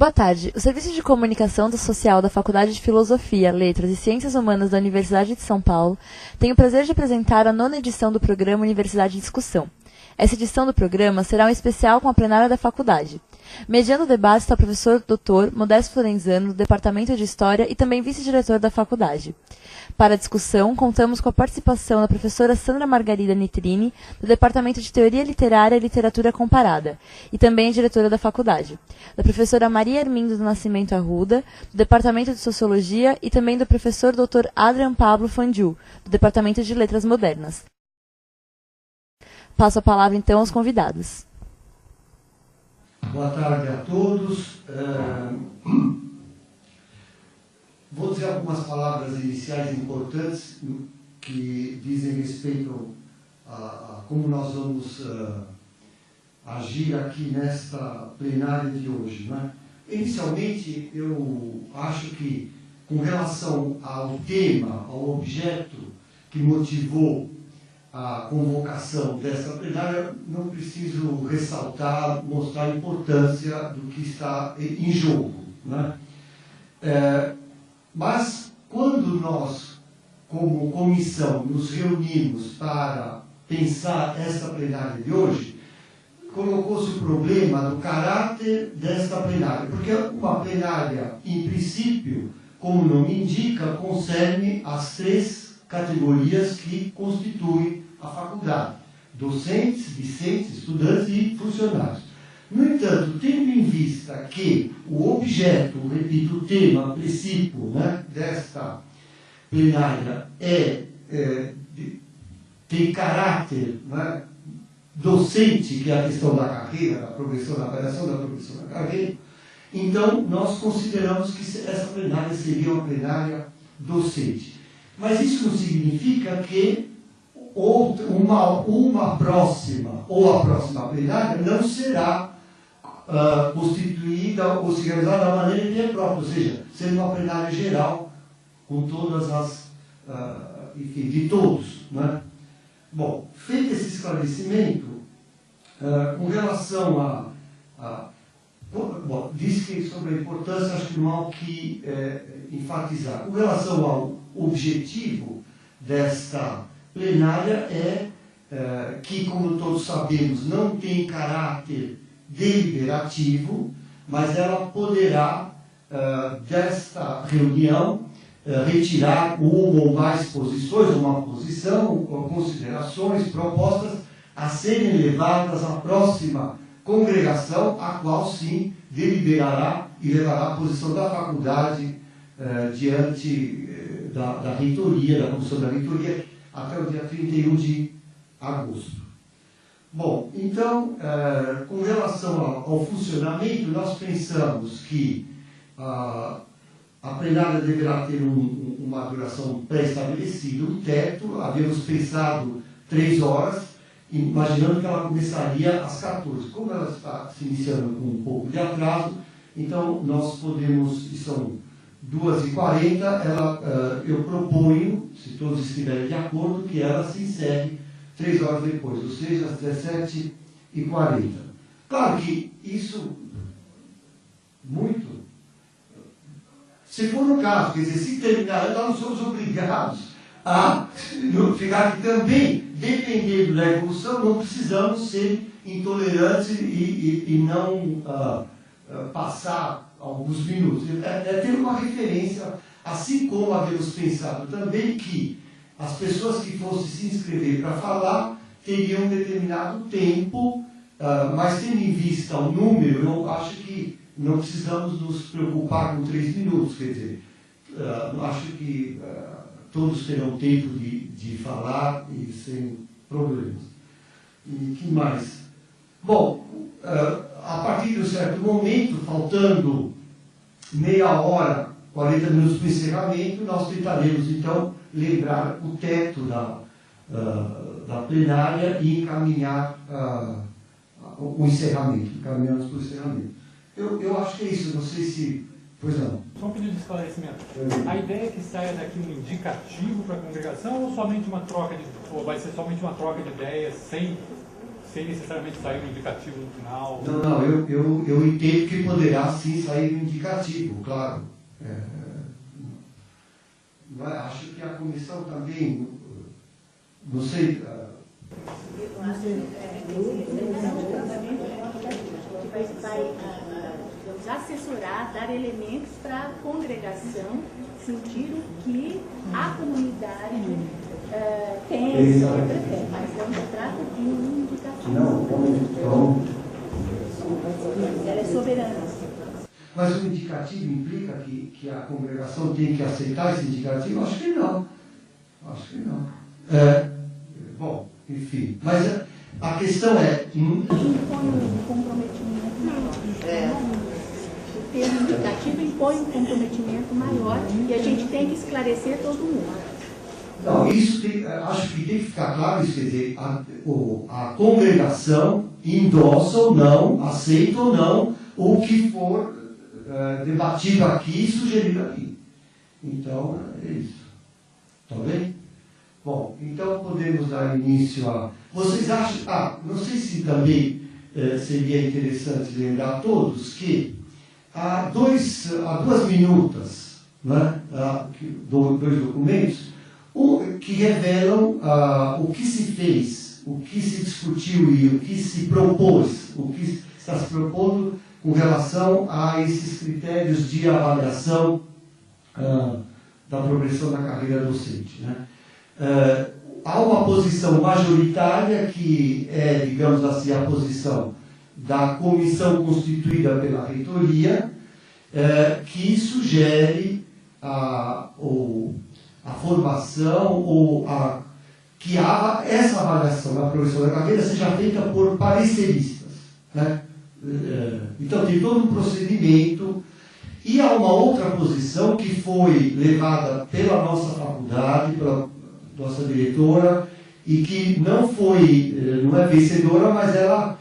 Boa tarde. O Serviço de Comunicação Social da Faculdade de Filosofia, Letras e Ciências Humanas da Universidade de São Paulo tem o prazer de apresentar a 9ª edição do programa Universidade em Discussão. Essa edição do programa será um especial com a plenária da faculdade. Mediando o debate está o professor Dr. Modesto Florenzano, do Departamento de História e também vice-diretor da faculdade. Para a discussão, contamos com a participação da professora Sandra Margarida Nitrini, do Departamento de Teoria Literária e Literatura Comparada, e também diretora da faculdade, da professora Maria Armindo do Nascimento Arruda, do Departamento de Sociologia, e também do professor Dr. Adrian Pablo Fandiu, do Departamento de Letras Modernas. Passo a palavra, então, aos convidados. Boa tarde a todos. Vou dizer algumas palavras iniciais importantes que dizem respeito a como nós vamos agir aqui nesta plenária de hoje, né? Inicialmente, eu acho que, com relação ao tema, ao objeto que motivou a convocação dessa plenária, não preciso ressaltar, mostrar a importância do que está em jogo, né? Mas, quando nós, como comissão, nos reunimos para pensar esta plenária de hoje, colocou-se o problema do caráter desta plenária, porque uma plenária, em princípio, como o nome indica, concerne as 3 categorias que constituem a faculdade: docentes, discentes, estudantes e funcionários. No entanto, tendo em vista que o objeto, repito, o tema, o princípio, né, desta plenária tem caráter, né, docente, que é a questão da carreira, da progressão, da avaliação da progressão da carreira, então nós consideramos que essa plenária seria uma plenária docente. Mas isso não significa que uma próxima ou a próxima plenária não será constituída ou se realizada da maneira que é própria, ou seja, sendo uma plenária geral com todas as, enfim, de todos, né? Bom, feito esse esclarecimento, com relação bom, disse que sobre a importância, acho que não há o que enfatizar. Com relação ao objetivo desta plenária que, como todos sabemos, não tem caráter deliberativo, mas ela poderá, desta reunião, retirar uma ou mais posições, uma posição, considerações, propostas a serem levadas à próxima congregação, a qual, sim, deliberará e levará a posição da faculdade diante da reitoria, da comissão da reitoria, até o dia 31 de agosto. Bom, então, com relação ao funcionamento, nós pensamos que a plenária deverá ter uma duração pré-estabelecida, um teto. Havíamos pensado 3 horas, imaginando que ela começaria às 14. Como ela está se iniciando com um pouco de atraso, então nós podemos, e são 2h40, eu proponho, se todos estiverem de acordo, que ela se encerre 3 horas depois, ou seja, às 17h40. Claro que isso, muito, se for no caso, quer dizer, se terminar, nós não somos obrigados a ficar aqui também. Dependendo da evolução, não precisamos ser intolerantes e não passar alguns minutos. Ter uma referência, assim como havíamos pensado também que as pessoas que fossem se inscrever para falar teriam um determinado tempo, mas tendo em vista o número, eu acho que não precisamos nos preocupar com 3 minutos, quer dizer, acho que todos terão tempo de falar e sem problemas. E que mais? Bom, a partir de um certo momento, faltando meia hora, 40 minutos para o encerramento, nós tentaremos, então, lembrar o teto da plenária e encaminhar o encerramento, encaminhamos para o encerramento. Eu acho que é isso, não sei se... Pois não. Só um pedido de esclarecimento. A ideia é que saia daqui um indicativo para a congregação ou somente uma troca ou vai ser somente uma troca de ideias sem sem necessariamente sair um indicativo no final? Não, eu entendo que poderá sim sair um indicativo, claro. Acho que a comissão também, não sei... Vamos assessorar, dar elementos para a congregação sentir o que a comunidade tem, mas não se trata de um indicativo. Não. Ela é soberana. Mas o indicativo implica que a congregação tem que aceitar esse indicativo? Acho que não. Bom, enfim. Mas a questão é... A gente põe um comprometimento maior. O termo indicativo impõe um comprometimento maior e a gente tem que esclarecer todo mundo. Não, isso acho que tem que ficar claro, isso quer dizer, a congregação endossa ou não, aceita ou não, o que for debatido aqui e sugerido aqui. Então, é isso. Tá bem? Bom, então podemos dar início a... Vocês acham... não sei se também seria interessante lembrar a todos que há duas minutas, né, dois documentos, que revelam o que se fez, o que se discutiu e o que se propôs, o que está se propondo com relação a esses critérios de avaliação da progressão da carreira docente, né? Há uma posição majoritária que é, digamos assim, a posição da comissão constituída pela reitoria, que sugere a formação ou que essa avaliação da progressão da carreira seja feita por pareceristas, né? Então tem todo um procedimento. E há uma outra posição que foi levada pela nossa faculdade, pela nossa diretora, e que não é vencedora, mas ela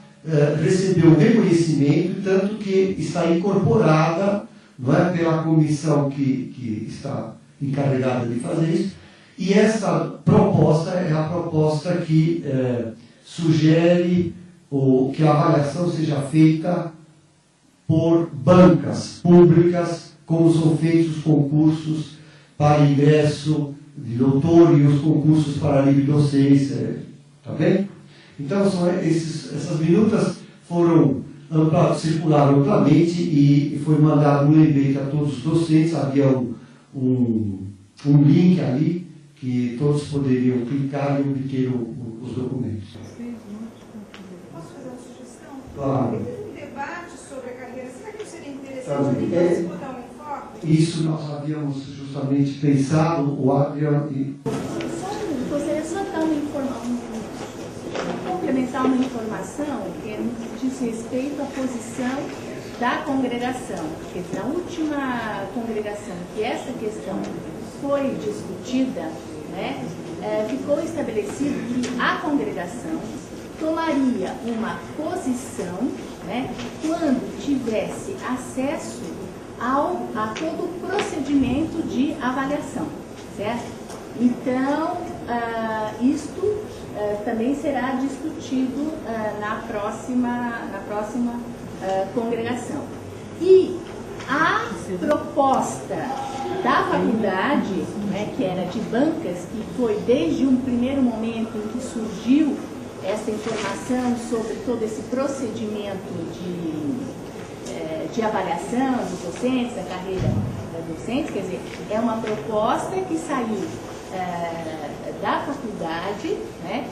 recebeu um reconhecimento, tanto que está incorporada, não é, pela comissão que está encarregada de fazer isso. E essa proposta é a proposta que sugere que a avaliação seja feita por bancas públicas, como são feitos os concursos para ingresso de doutor e os concursos para livre docência, tá bem? Então, essas minutas circularam amplamente e foi mandado um lembrete a todos os docentes. Havia um link ali que todos poderiam clicar e obter os documentos. Posso fazer uma sugestão? Claro. Um debate sobre a carreira, será que seria interessante então botar um enfoque? Isso nós havíamos justamente pensado, o Adriano e... Gostaria só de dar complementar uma informação que diz respeito à posição da congregação. Porque na última congregação que essa questão foi discutida, né, ficou estabelecido que a congregação tomaria uma posição, né, quando tivesse acesso a todo o procedimento de avaliação, certo? Então, isto também será discutido na próxima congregação. E a proposta da faculdade, né, que era de bancas, que foi desde um primeiro momento em que surgiu essa informação sobre todo esse procedimento de avaliação dos docentes, da carreira docente, quer dizer, é uma proposta que saiu da faculdade, né,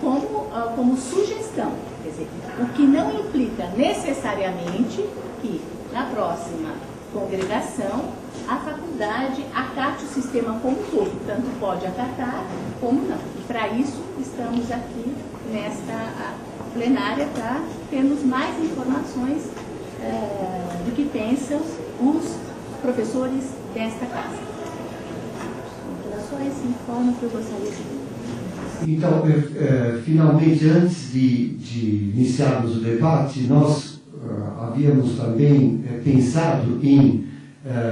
como sugestão, quer dizer, o que não implica necessariamente que na próxima congregação a faculdade acate o sistema como um todo, tanto pode acatar como não. E para isso estamos aqui nesta plenária para termos mais informações do que pensam os professores desta casa. Então, era só esse informe que eu gostaria de... Então, finalmente, antes de iniciarmos o debate, nós havíamos também pensado em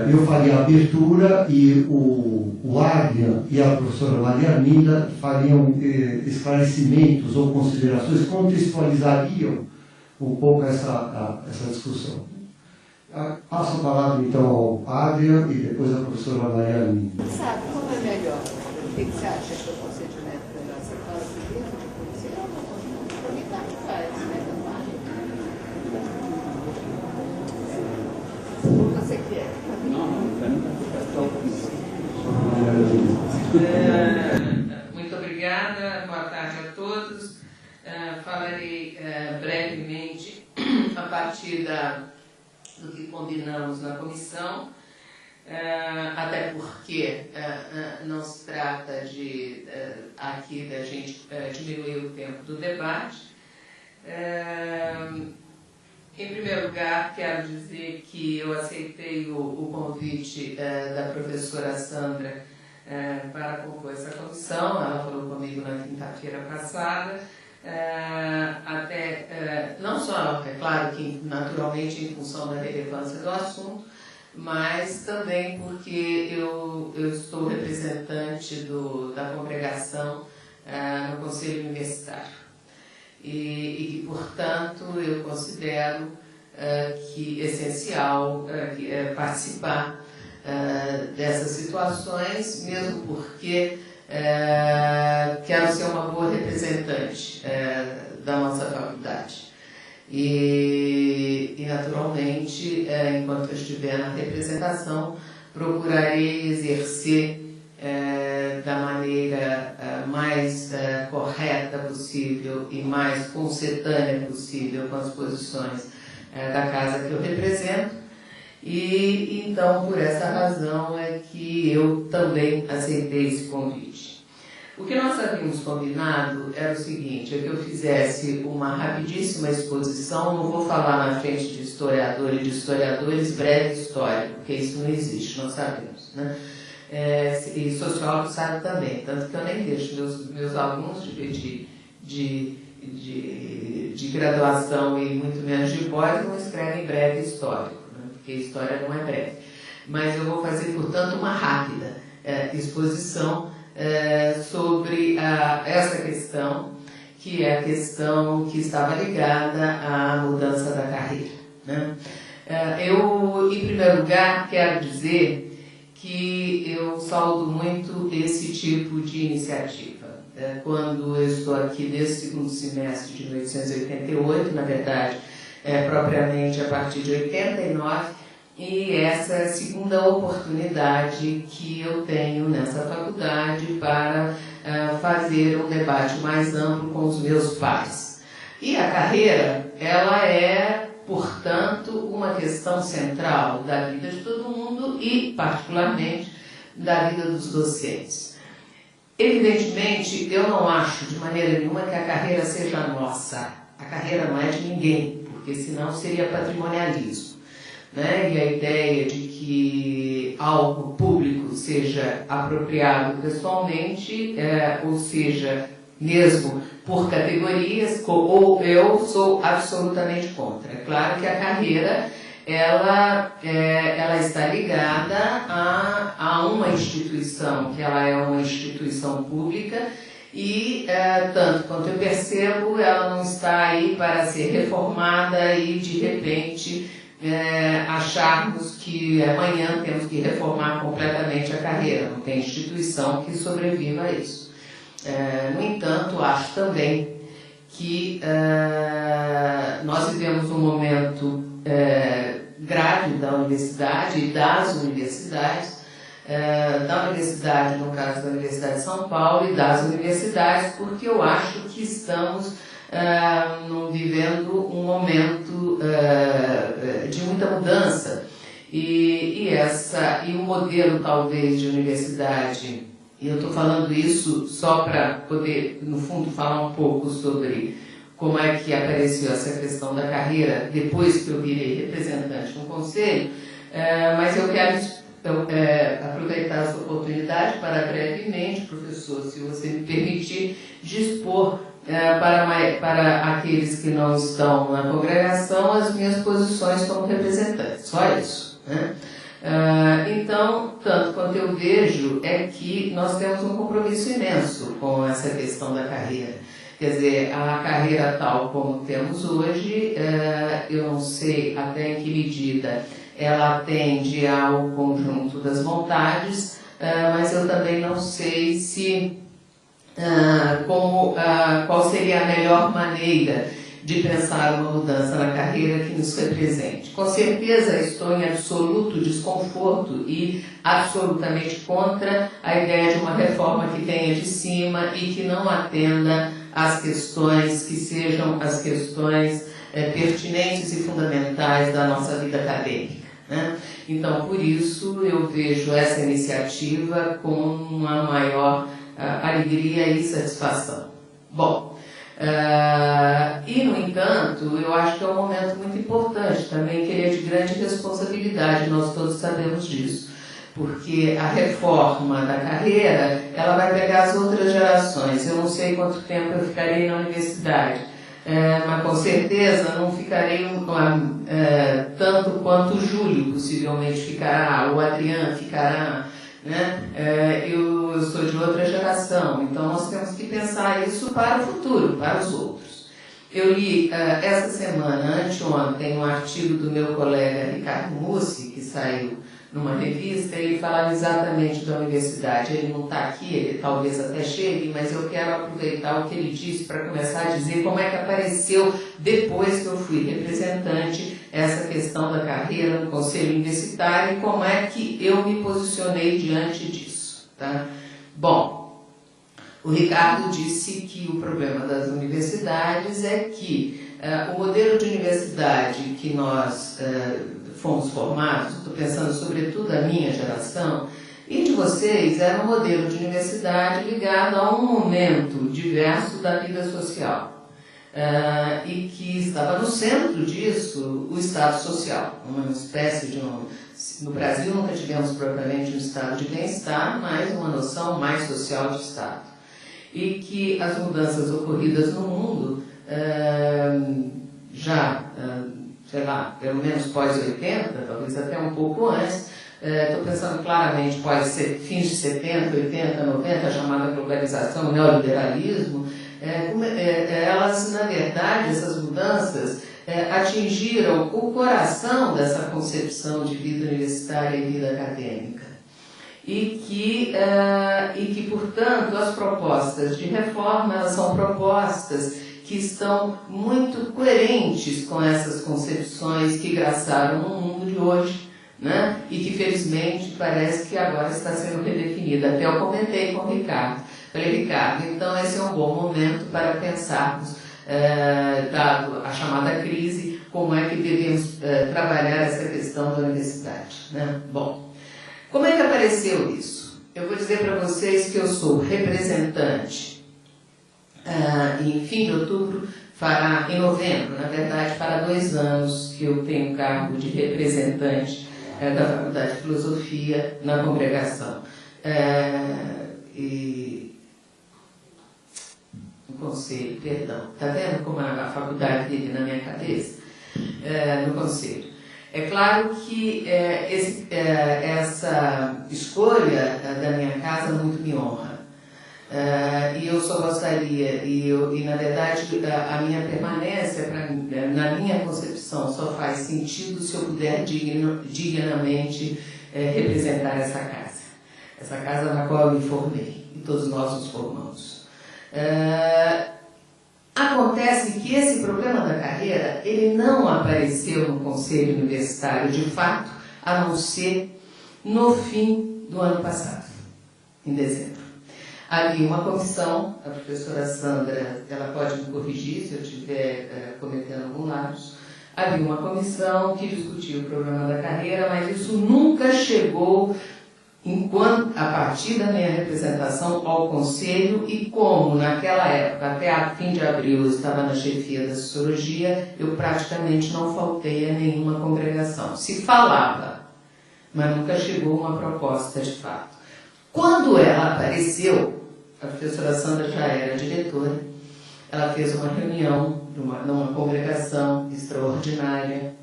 Eu faria a abertura e o Adrian e a professora Maria Arminda fariam esclarecimentos ou considerações, contextualizariam um pouco essa discussão. Passo a palavra então ao Adrian e depois à professora Maria Arminda. Sabe como é melhor? O que você acha que é o procedimento melhor? Você fala primeiro, depois você não. Para mim, tanto faz, né? Ou você quer? Muito obrigada, boa tarde a todos. Falarei brevemente a partir do que combinamos na comissão, até porque não se trata de aqui da gente diminuir o tempo do debate. Em primeiro lugar, quero dizer que eu aceitei o convite da professora Sandra para compor essa comissão. Ela falou comigo na quinta-feira passada, não só, é claro que naturalmente em função da relevância do assunto, mas também porque eu estou representante da congregação no Conselho Universitário. E que, portanto, eu considero que é essencial participar dessas situações, mesmo porque quero ser uma boa representante da nossa faculdade. E naturalmente, enquanto eu estiver na representação, procurarei exercer da maneira mais correta possível e mais concetânea possível com as posições da casa que eu represento. E então, por essa razão, é que eu também aceitei esse convite. O que nós havíamos combinado era o seguinte, é que eu fizesse uma rapidíssima exposição, não vou falar na frente de historiador e de historiadores breve história, porque isso não existe, nós sabemos, né? E sociólogo sabe também, tanto que eu nem deixo meus alunos de graduação e muito menos de pós não escrevem breve histórico, né? Porque história não é breve. Mas eu vou fazer, portanto, uma rápida exposição sobre essa questão, que é a questão que estava ligada à mudança da carreira, né? Eu, em primeiro lugar, quero dizer que eu saúdo muito esse tipo de iniciativa. Quando eu estou aqui desde o segundo semestre de 1888, na verdade, propriamente a partir de 89, e essa é a segunda oportunidade que eu tenho nessa faculdade para fazer um debate mais amplo com os meus pares. E a carreira, ela é, portanto, uma questão central da vida de todo mundo e, particularmente, da vida dos docentes. Evidentemente, eu não acho de maneira nenhuma que a carreira seja nossa. A carreira não é de ninguém, porque senão seria patrimonialismo, né? E a ideia de que algo público seja apropriado pessoalmente, ou seja, mesmo por categorias, ou eu sou absolutamente contra. É claro que a carreira ela está ligada a uma instituição, que ela é uma instituição pública, e, tanto quanto eu percebo, ela não está aí para ser reformada e, de repente, acharmos que amanhã temos que reformar completamente a carreira. Não tem instituição que sobreviva a isso. No entanto, acho também que nós vivemos um momento grave da universidade e das universidades, da universidade, no caso da Universidade de São Paulo, e das universidades, porque eu acho que estamos vivendo um momento de muita mudança, e o modelo, talvez, de universidade, e eu estou falando isso só para poder, no fundo, falar um pouco sobre como é que apareceu essa questão da carreira depois que eu virei representante no Conselho, mas eu quero aproveitar essa oportunidade para brevemente, professor, se você me permitir, dispor para aqueles que não estão na congregação as minhas posições como representante, só isso, né? Então, tanto quanto eu vejo, é que nós temos um compromisso imenso com essa questão da carreira. Quer dizer, a carreira tal como temos hoje, eu não sei até em que medida ela atende ao conjunto das vontades, mas eu também não sei se qual seria a melhor maneira de pensar uma mudança na carreira que nos represente. Com certeza estou em absoluto desconforto e absolutamente contra a ideia de uma reforma que tenha de cima e que não atenda às questões que sejam as questões pertinentes e fundamentais da nossa vida acadêmica, né? Então, por isso, eu vejo essa iniciativa com uma maior alegria e satisfação. Bom, e, no entanto, eu acho que é um momento muito importante também, que ele é de grande responsabilidade, nós todos sabemos disso, porque a reforma da carreira, ela vai pegar as outras gerações. Eu não sei quanto tempo eu ficarei na universidade, mas com certeza não ficarei tanto quanto o Júlio possivelmente ficará, o Adriano ficará, né? Eu sou de outra geração, então nós temos que pensar isso para o futuro, para os outros. Eu li essa semana, anteontem, um artigo do meu colega Ricardo Mussi, que saiu numa revista, ele falava exatamente da universidade. Ele não está aqui, ele talvez até chegue, mas eu quero aproveitar o que ele disse para começar a dizer como é que apareceu, depois que eu fui representante, essa questão da carreira no Conselho Universitário e como é que eu me posicionei diante disso, tá? Bom, o Ricardo disse que o problema das universidades é que o modelo de universidade que nós fomos formados, estou pensando sobretudo a minha geração, e de vocês, era um modelo de universidade ligado a um momento diverso da vida social. E que estava no centro disso o Estado social, uma espécie de no Brasil nunca tivemos propriamente um estado de bem-estar, mas uma noção mais social de Estado. E que as mudanças ocorridas no mundo, sei lá, pelo menos pós-80, talvez até um pouco antes, estou pensando claramente, pode ser fins de 70, 80, 90, a chamada globalização, o neoliberalismo, elas, na verdade, essas mudanças atingiram o coração dessa concepção de vida universitária e vida acadêmica. E que, portanto, as propostas de reforma, elas são propostas que estão muito coerentes com essas concepções que graçaram o mundo de hoje, né? E que, felizmente, parece que agora está sendo redefinida. Até eu comentei com o Ricardo. Falei, Ricardo, então esse é um bom momento para pensarmos, dado a chamada crise, como é que devemos trabalhar essa questão da universidade, né? Bom, como é que apareceu isso? Eu vou dizer para vocês que eu sou representante, em fim de outubro, em novembro, na verdade, fará 2 anos que eu tenho o cargo de representante da Faculdade de Filosofia na congregação. No conselho, perdão. Está vendo como a faculdade vive na minha cabeça? No conselho. É claro que essa escolha da minha casa muito me honra. E eu só gostaria, e na verdade a minha permanência, na minha concepção, só faz sentido se eu puder dignamente representar essa casa na qual eu me formei, e todos nós nos formamos. Acontece que esse problema da carreira, ele não apareceu no Conselho Universitário de fato, a não ser no fim do ano passado, em dezembro. Havia uma comissão, a professora Sandra, ela pode me corrigir se eu estiver cometendo algum lapsus. Havia uma comissão que discutia o problema da carreira, mas isso nunca chegou, a partir da minha representação, ao Conselho, e como naquela época, até a fim de abril, eu estava na chefia da Sociologia, eu praticamente não faltei a nenhuma congregação. Se falava, mas nunca chegou uma proposta de fato. Quando ela apareceu, a professora Sandra já era diretora, ela fez uma reunião numa congregação extraordinária,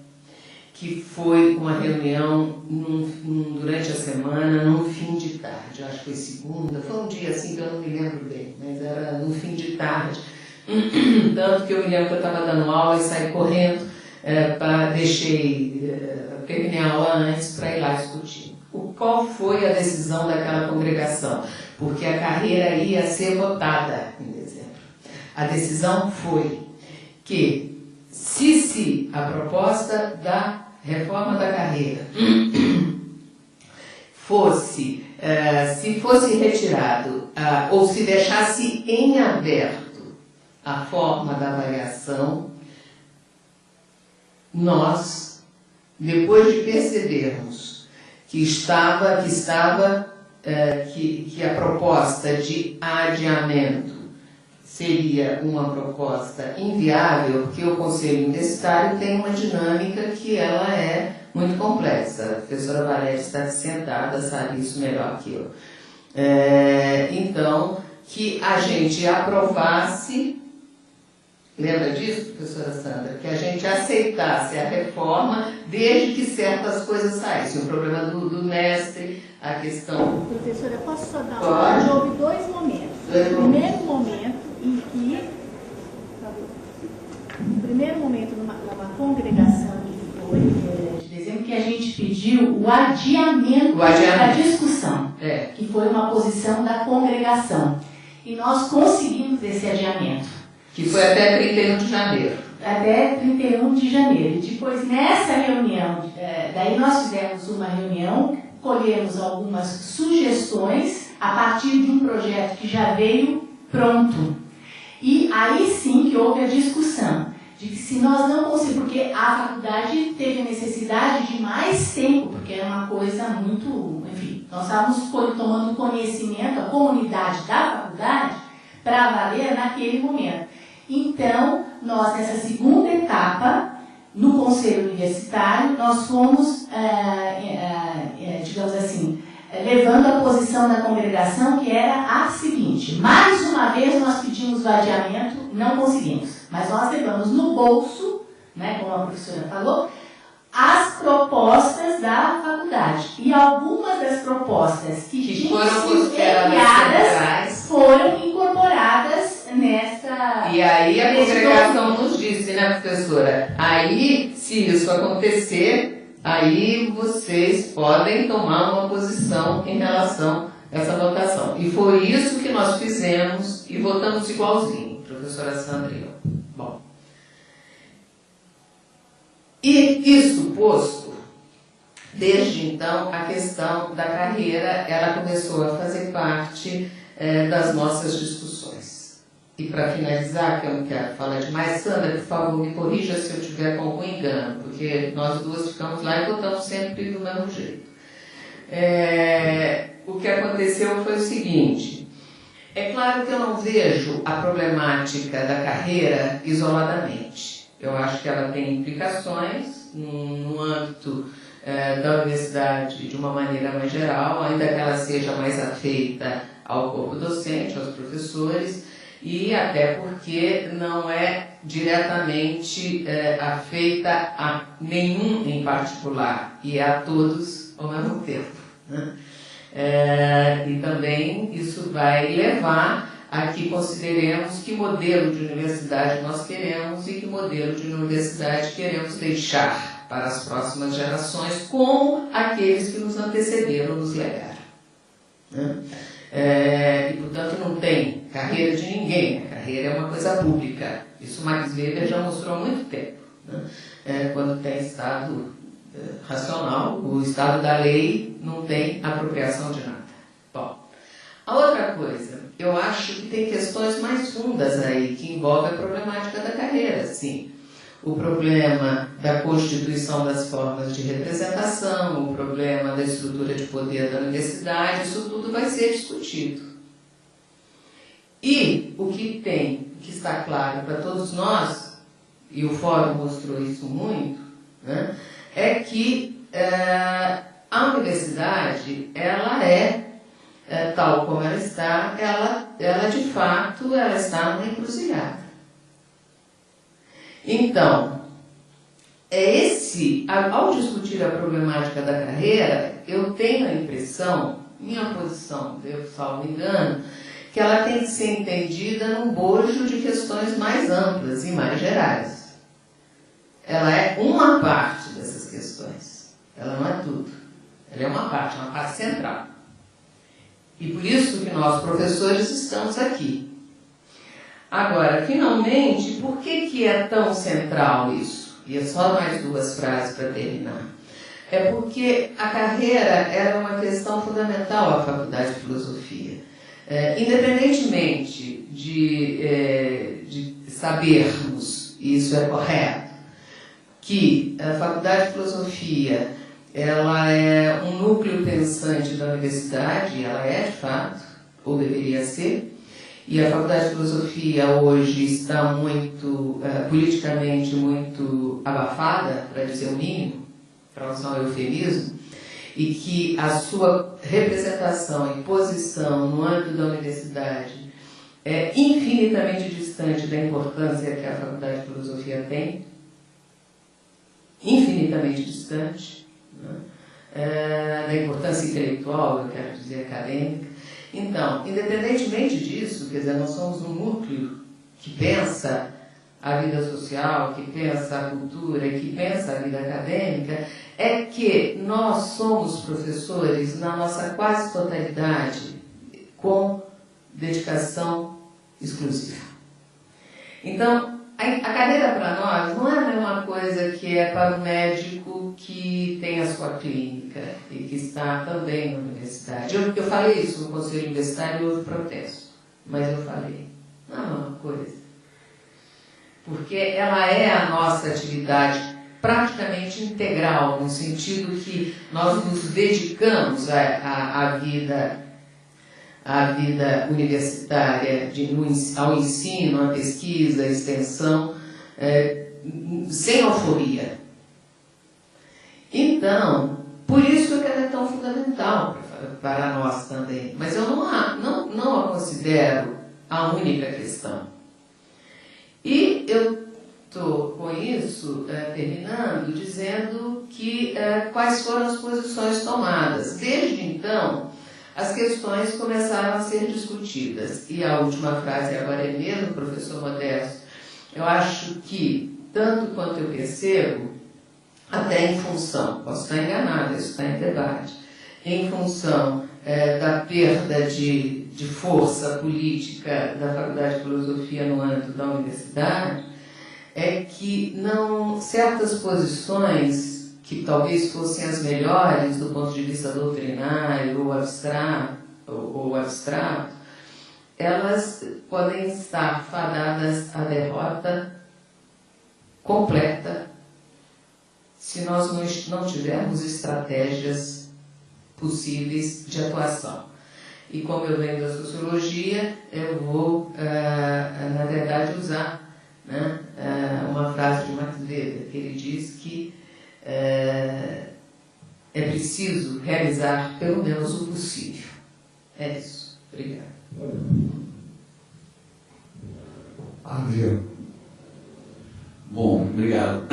que foi uma reunião durante a semana, num fim de tarde, eu acho que foi segunda, foi um dia assim que eu não me lembro bem, mas era no fim de tarde, tanto que eu me lembro que eu estava dando aula e saí correndo, terminei a aula antes para ir lá discutir. Qual foi a decisão daquela congregação? Porque a carreira ia ser votada em dezembro. A decisão foi que, se a proposta da reforma da carreira se fosse retirado ou se deixasse em aberto a forma da avaliação, nós, depois de percebermos que a proposta de adiamento seria uma proposta inviável, porque o Conselho Universitário tem uma dinâmica que ela é muito complexa. A professora Valéria está sentada, sabe isso melhor que eu. Então, que a gente aprovasse, lembra disso, professora Sandra? Que a gente aceitasse a reforma desde que certas coisas saíssem. O problema do mestre, a questão... Professora, posso só dar uma? Houve dois momentos. O primeiro momento em que... O primeiro momento numa congregação que foi de dezembro, que a gente pediu o adiamento da discussão, que foi uma posição da congregação. E nós conseguimos esse adiamento. Que foi até 31 de janeiro. Até 31 de janeiro. E depois, nessa reunião, daí nós fizemos uma reunião, colhemos algumas sugestões a partir de um projeto que já veio pronto. E aí sim que houve a discussão de que se nós não conseguimos, porque a faculdade teve a necessidade de mais tempo, porque era uma coisa muito, enfim, nós estávamos tomando conhecimento, a comunidade da faculdade, para valer naquele momento. Então, nós, nessa segunda etapa, no Conselho Universitário, nós fomos, digamos assim, levando a posição da congregação, que era a seguinte: mais uma vez nós pedimos o adiamento, não conseguimos, mas nós levamos no bolso, né, como a professora falou, as propostas da faculdade. E algumas das propostas que tinham sido enviadas foram incorporadas nessa... E aí a congregação nos disse, né, professora? Aí, se isso acontecer, aí vocês podem tomar uma posição em relação a essa votação. E foi isso que nós fizemos e votamos igualzinho, professora Sandra e eu. Bom. E isso posto, desde então, a questão da carreira, ela começou a fazer parte das nossas discussões. E para finalizar, que eu não quero falar demais, Sandra, por favor, me corrija se eu tiver com algum engano, porque nós duas ficamos lá e votamos sempre do mesmo jeito. O que aconteceu foi o seguinte: é claro que eu não vejo a problemática da carreira isoladamente. Eu acho que ela tem implicações no âmbito da universidade de uma maneira mais geral, ainda que ela seja mais afeita ao corpo docente, aos professores, e até porque não é diretamente afeita a nenhum em particular, e a todos ao mesmo tempo, né? E também isso vai levar a que consideremos que modelo de universidade nós queremos e que modelo de universidade queremos deixar para as próximas gerações, como aqueles que nos antecederam nos legaram, né? E, portanto, não tem carreira de ninguém. A carreira é uma coisa pública. Isso Max Weber já mostrou há muito tempo, né? Quando tem Estado racional, o Estado da lei não tem apropriação de nada. Bom, a outra coisa, eu acho que tem questões mais fundas aí, que envolvem a problemática da carreira, sim. O problema da constituição das formas de representação, o problema da estrutura de poder da universidade, isso tudo vai ser discutido. E o que está claro para todos nós, e o Fórum mostrou isso muito, né, é que a universidade, ela tal como ela está, ela de fato, ela está numa encruzilhada. Então, ao discutir a problemática da carreira, eu tenho a impressão, minha posição, eu salvo engano, que ela tem que ser entendida num bojo de questões mais amplas e mais gerais. Ela é uma parte dessas questões, ela não é tudo. Ela é uma parte central. E por isso que nós, professores, estamos aqui. Agora, finalmente, por que é tão central isso? E é só mais 2 frases para terminar. É porque a carreira era uma questão fundamental à Faculdade de Filosofia. Independentemente de sabermos, e isso é correto, que a Faculdade de Filosofia ela é um núcleo pensante da universidade, ela é de fato, ou deveria ser, e a Faculdade de Filosofia hoje está muito, politicamente, muito abafada, para dizer o mínimo, para usar um eufemismo, e que a sua representação e posição no âmbito da universidade é infinitamente distante da importância que a Faculdade de Filosofia tem, infinitamente distante, né? Da importância intelectual, eu quero dizer acadêmica. Então, independentemente disso, quer dizer, nós somos um núcleo que pensa a vida social, que pensa a cultura, que pensa a vida acadêmica, é que nós somos professores na nossa quase totalidade com dedicação exclusiva. Então, a carreira para nós não é a mesma coisa que é para o médico que tem a sua clínica e que está também na universidade. Eu falei isso no Conselho Universitário e houve protesto, mas eu falei, não é a mesma coisa. Porque ela é a nossa atividade praticamente integral, no sentido que nós nos dedicamos à vida universitária, ao ensino, à pesquisa, à extensão, sem euforia. Então, por isso que ela é tão fundamental para nós também. Mas eu não a considero a única questão. E eu estou com isso terminando, dizendo que quais foram as posições tomadas. Desde então, as questões começaram a ser discutidas. E a última frase agora é mesmo, professor Modesto. Eu acho que, tanto quanto eu percebo, até em função, posso estar enganada, isso está em debate, em função da perda de força política da Faculdade de Filosofia no âmbito da universidade, é que certas posições que talvez fossem as melhores do ponto de vista doutrinário ou abstrato, elas podem estar fadadas à derrota completa se nós não tivermos estratégias possíveis de atuação. E como eu venho da sociologia, eu vou, na verdade, usar uma frase de Max Weber, que ele diz que é preciso realizar pelo menos o possível. É isso. Obrigada. Adriano. Bom, obrigado.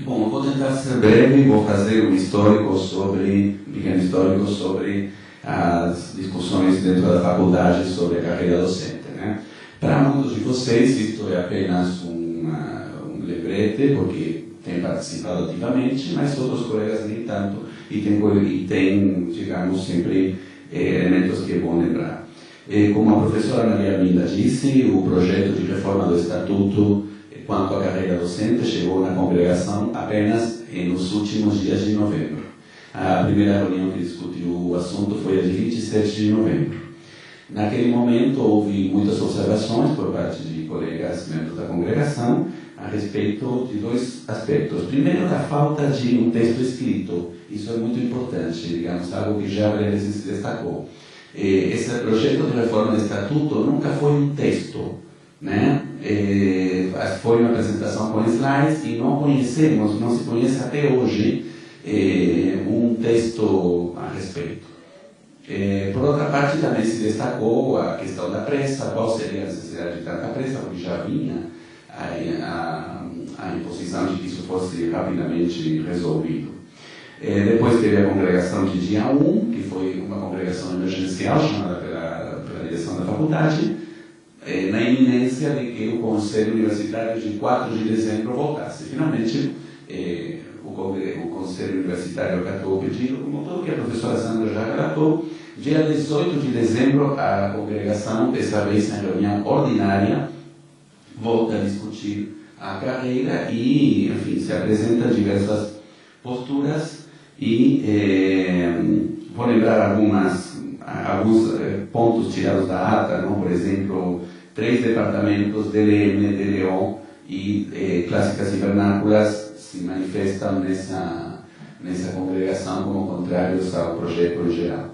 Bom, eu vou tentar ser breve, vou fazer um pequeno histórico sobre as discussões dentro da faculdade sobre a carreira docente, né? Para muitos de vocês, isto é apenas um lembrete, porque têm participado ativamente, mas outros colegas nem tanto, e tem digamos, sempre elementos que é bom lembrar. Como a professora Maria Arminda disse, o projeto de reforma do Estatuto quanto à carreira docente chegou na congregação apenas nos últimos dias de novembro. A primeira reunião que discutiu o assunto foi a de 27 de novembro. Naquele momento houve muitas observações por parte de colegas membros da congregação a respeito de 2 aspectos. Primeiro, da falta de um texto escrito. Isso é muito importante, digamos, algo que já se destacou. Esse projeto de reforma do Estatuto nunca foi um texto, né? Foi uma apresentação com slides e não se conhece até hoje um texto a respeito. Por outra parte, também se destacou a questão da pressa, qual seria a necessidade de tanta pressa, porque já vinha a a imposição de que isso fosse rapidamente resolvido. Depois teve a congregação de dia 1, que foi uma congregação emergencial chamada pela direção da faculdade, na iminência de que o Conselho Universitário de 4 de dezembro voltasse. Finalmente, o Conselho Universitário acatou o pedido, como tudo que a professora Sandra já relatou. Dia 18 de dezembro, a congregação, dessa vez em reunião ordinária, volta a discutir a carreira e, enfim, se apresentam diversas posturas e vou lembrar alguns pontos tirados da ata, não? Por exemplo, 3 departamentos, DLM, DLO e clássicas e vernáculas se manifestam nessa congregação como contrários ao projeto em geral.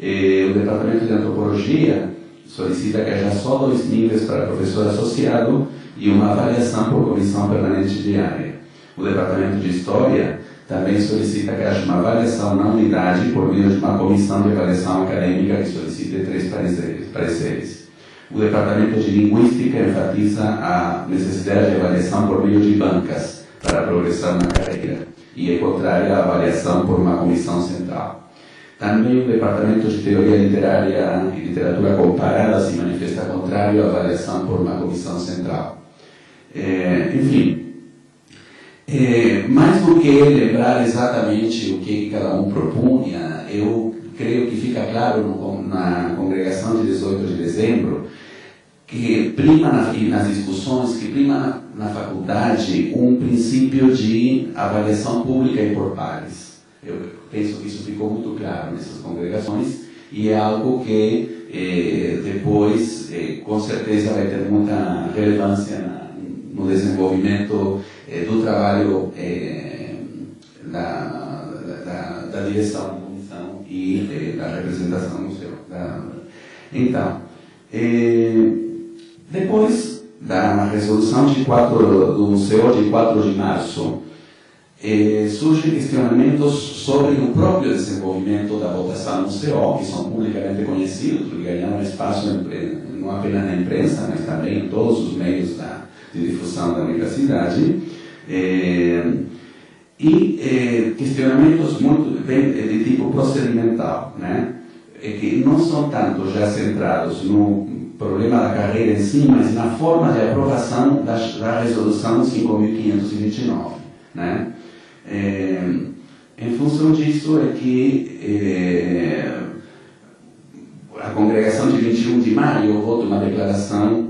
O Departamento de Antropologia solicita que haja só 2 níveis para professor associado e uma avaliação por comissão permanente diária. O Departamento de História também solicita que haja uma avaliação na unidade por meio de uma comissão de avaliação acadêmica que solicite 3 pareceres. O Departamento de Linguística enfatiza a necessidade de avaliação por meio de bancas para a progressão na carreira e é contrária à avaliação por uma comissão central. Também o Departamento de Teoria Literária e Literatura Comparada se manifesta contrário à avaliação por uma comissão central. Enfim, mais do que lembrar exatamente o que cada um propunha, eu creio que fica claro na congregação de 18 de dezembro que prima nas discussões, que prima na faculdade um princípio de avaliação pública e por pares. Eu penso que isso ficou muito claro nessas congregações e é algo que depois, com certeza, vai ter muita relevância no desenvolvimento do trabalho da direção da comissão e da representação no seu. Então, depois da resolução do CO de 4 de março, surgem questionamentos sobre o próprio desenvolvimento da votação no CO, que são publicamente conhecidos, porque ganharam espaço não apenas na imprensa, mas também em todos os meios de difusão da universidade, e questionamentos muito de tipo procedimental, né? Que não são tanto já centrados no problema da carreira em si, mas na forma de aprovação da resolução 5.529, né? Em função disso é que a congregação de 21 de maio votou uma declaração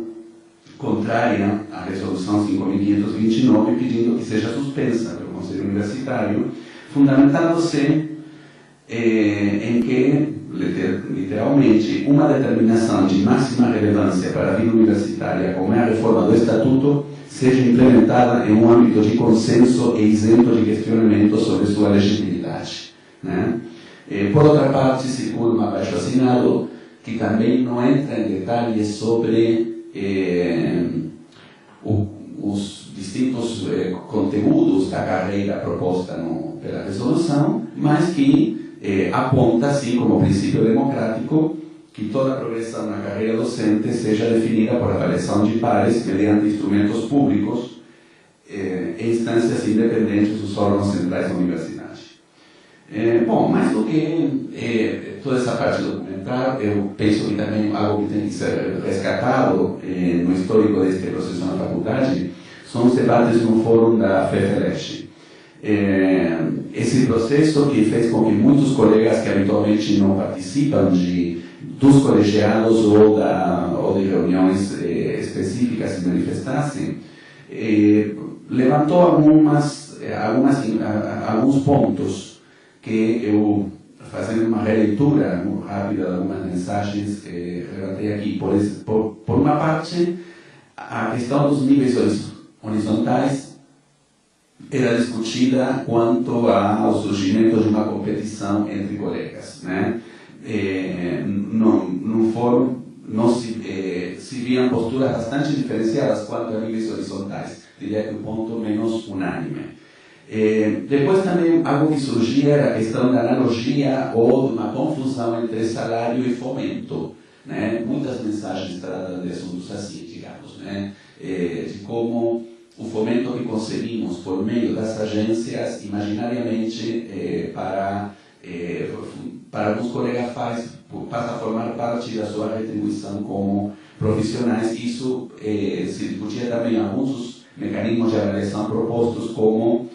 contrária à resolução 5.529, pedindo que seja suspensa pelo Conselho Universitário, fundamentando-se em que, literalmente, uma determinação de máxima relevância para a vida universitária, como é a reforma do Estatuto, seja implementada em um âmbito de consenso e isento de questionamento sobre sua legitimidade, né? Por outra parte, circula um abaixo-assinado que também não entra em detalhes sobre os distintos conteúdos da carreira proposta pela resolução, mas que aponta, assim como princípio democrático, que toda progressão na carreira docente seja definida por avaliação de pares mediante instrumentos públicos e instâncias independentes dos órgãos centrais da universidade. Bom, mais do que toda essa parte documental, eu penso que também algo que tem que ser rescatado no histórico deste processo na faculdade são os debates no fórum da FEFELESH. Esse processo que fez com que muitos colegas que habitualmente não participam dos colegiados ou de reuniões específicas se manifestassem, levantou alguns pontos que eu, fazendo uma releitura rápida de algumas mensagens, levantei aqui. Por uma parte, a questão dos níveis horizontais era discutida quanto ao surgimento de uma competição entre colegas, né? No fórum se viam posturas bastante diferenciadas quanto a níveis horizontais, diria que o ponto menos unânime. Depois também algo que surgia era a questão da analogia ou de uma confusão entre salário e fomento, né? Muitas mensagens tratam de assuntos assim, digamos, né? De como o fomento que conseguimos por meio das agências, imaginariamente, para alguns colegas passa a formar parte da sua retribuição como profissionais. Isso se discutia também alguns dos mecanismos de avaliação propostos como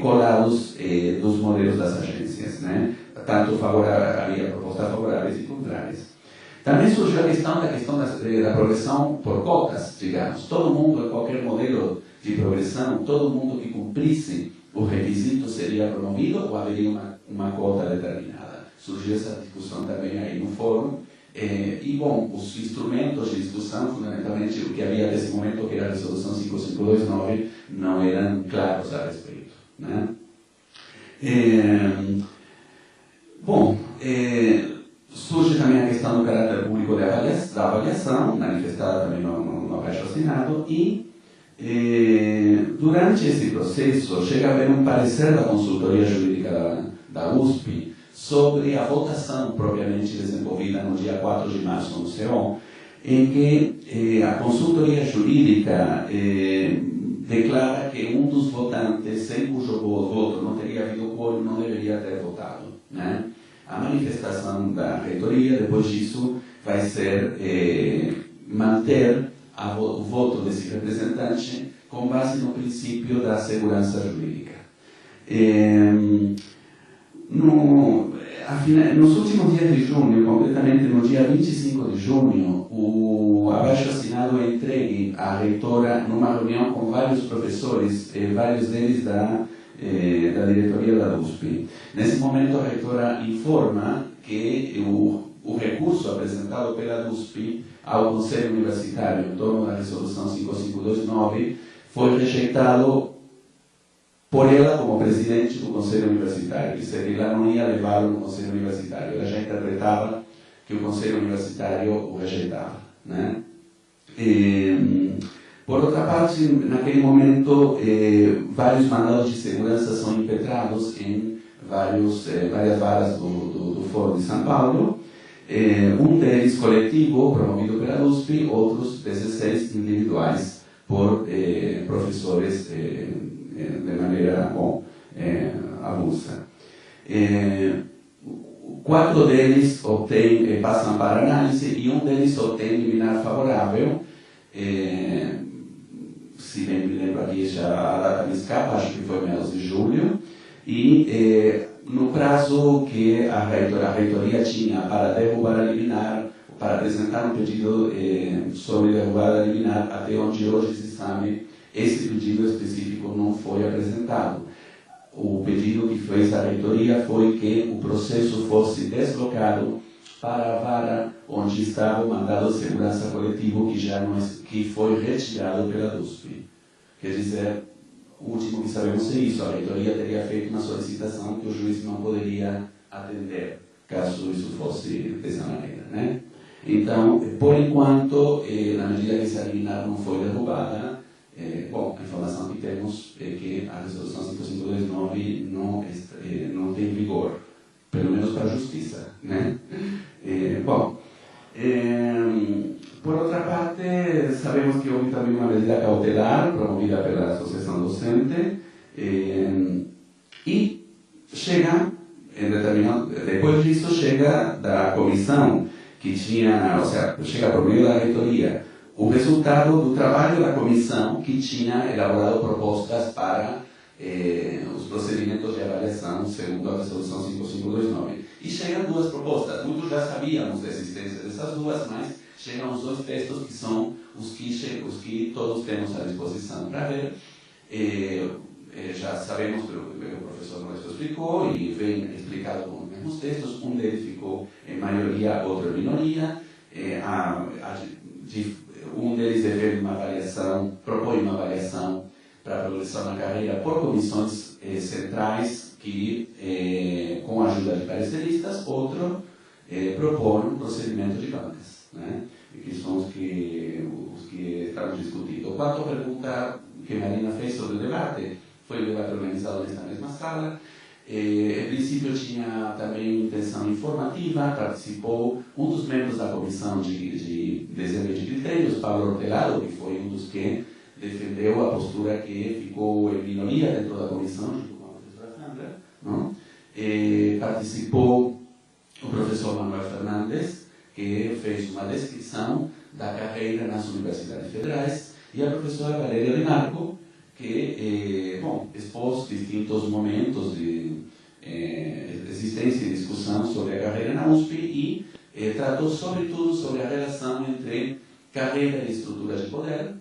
colados dos modelos das agências, né? Tanto havia propostas favoráveis e contrárias. Também surgiu a questão da progressão por cotas, digamos. Todo mundo, em qualquer modelo de progressão, todo mundo que cumprisse os requisitos seria promovido ou haveria uma cota determinada. Surgiu essa discussão também aí no fórum. E, bom, os instrumentos de discussão, fundamentalmente o que havia nesse momento, que era a Resolução 5529, não eram claros a respeito, né? Surge também a questão do caráter público da avaliação, manifestada também no abaixo-assinado, e durante esse processo chega a haver um parecer da consultoria jurídica da USP sobre a votação propriamente desenvolvida no dia 4 de março no CEON, em que a consultoria jurídica declara que um dos votantes, sem cujo voto não teria havido quórum, não deveria ter votado, né? A manifestação da reitoria, depois disso, vai ser manter o voto desse representante com base no princípio da segurança jurídica. Nos últimos dias de junho, concretamente no dia 25 de junho, o abaixo-assinado é entregue à reitora numa reunião com vários professores, vários deles da diretoria da USP. Nesse momento, a reitora informa que o recurso apresentado pela USP ao Conselho Universitário em torno da Resolução 5529 foi rejeitado por ela como presidente do Conselho Universitário, isso é que ela não ia levá-lo no Conselho Universitário, ela já interpretava que o Conselho Universitário o rejeitava, né? Por outra parte, naquele momento, vários mandados de segurança são impetrados em várias varas do Fórum de São Paulo, um deles coletivo, promovido pela USP, outros 16 individuais por professores de maneira avulsa. 4 deles passam para análise e um deles obtém liminar favorável. Se bem me lembro aqui, já a data me escapa, acho que foi meados de julho, e no prazo que a reitoria tinha para derrubar a liminar, para apresentar um pedido sobre derrubada liminar, até onde hoje se sabe, esse pedido específico não foi apresentado. O pedido que fez a reitoria foi que o processo fosse deslocado para a vara onde estava o mandado de segurança coletivo, que foi retirado pela USP. Quer dizer, o último que sabemos é isso: a reitoria teria feito uma solicitação que o juiz não poderia atender, caso isso fosse dessa maneira, né? Então, por enquanto, na medida que essa liminar não foi derrubada, a informação que temos é que a Resolução 5529 não tem vigor, pelo menos para a Justiça, né? Por outra parte, sabemos que houve também uma medida cautelar promovida pela Associação Docente e chega, depois disso, chega da comissão que tinha, chega por meio da reitoria, o resultado do trabalho da comissão que tinha elaborado propostas para os procedimentos de avaliação segundo a Resolução 5529. E chegam 2 propostas. Muitos já sabíamos da existência dessas 2, mas chegam os 2 textos que são os que todos temos à disposição para ver. Já sabemos, o professor Modesto explicou, e vem explicado com os mesmos textos. Um deles ficou em maioria, outro em minoria. Um deles defende uma avaliação, propõe uma avaliação para a progressão na carreira por comissões centrais que, com a ajuda de pareceristas. Outro propõe um procedimento de bancas, né? Que são os que estamos discutindo. Quanto à pergunta que Marina fez sobre o debate, foi um debate organizado nesta mesma sala. Em princípio tinha também intenção informativa, participou um dos membros da comissão de desenho de critérios, Paulo Hortelado, que foi um dos que defendeu a postura que ficou em minoria dentro da comissão, junto com a professora Sandra, não? Participou o professor Manuel Fernandes, que fez uma descrição da carreira nas universidades federais, e a professora Valéria Rimarco, que expôs distintos momentos de existência e discussão sobre a carreira na USP e tratou sobretudo sobre a relação entre carreira e estruturas de poder,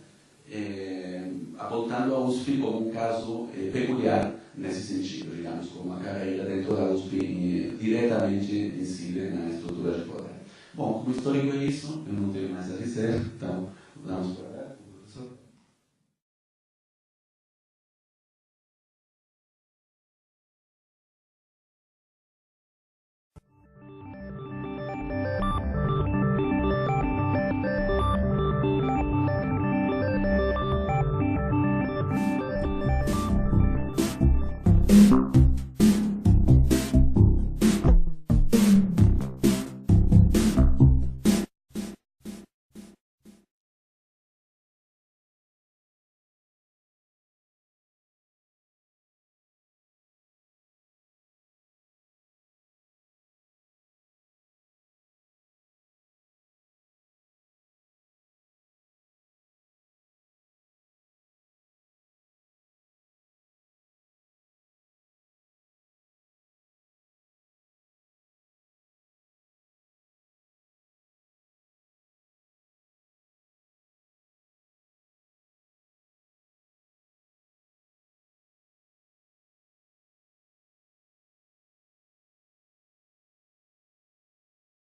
apontando a USP como um caso peculiar nesse sentido, digamos, como a carreira dentro da USP diretamente incide na estrutura de poder. Bom, como histórico é isso, eu não tenho mais a dizer, então vamos para